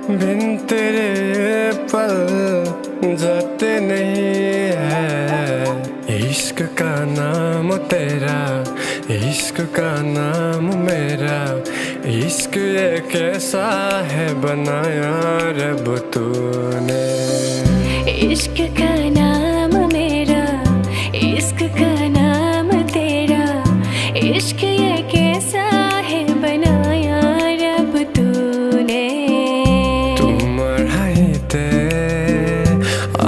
बिन तेरे ये पल जाते नहीं है। इश्क का नाम तेरा, इश्क का नाम मेरा, इश्क ये कैसा है बनाया रब तूने। इश्क का नाम मेरा, इश्क का नाम तेरा, इश्क ये कैसा है बनाया रब तूने। তোমার হাইতে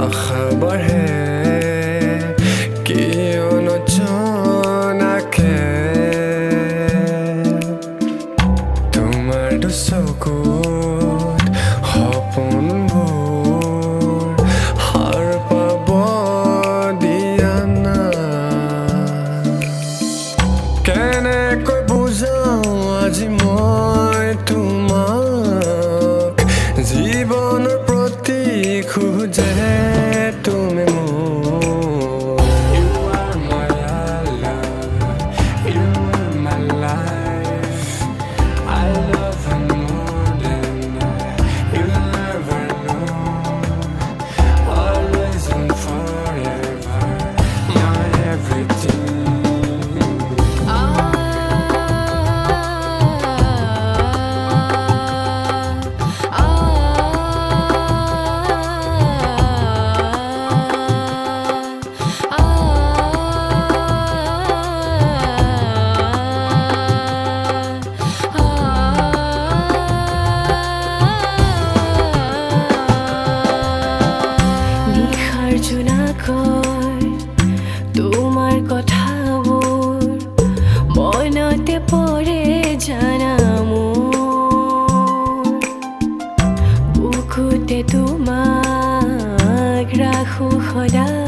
আখাবার হে কিয়নো জনাকে তোমার দুচকুত সপোনবোৰ সাৰ পাব দিয়া না। কেনেকৈ বুজাওঁ আজি মই তোমাক, জীৱনৰ প্ৰতি খোজে তুমি মোক। You are my love, you are my life, I love you more than you'll ever know, always and forever, my everything. তোমার কথাবোৰ মনতে পৰে জানা মোৰ, বুকুতে তোমাক ৰাখোঁ সদায়।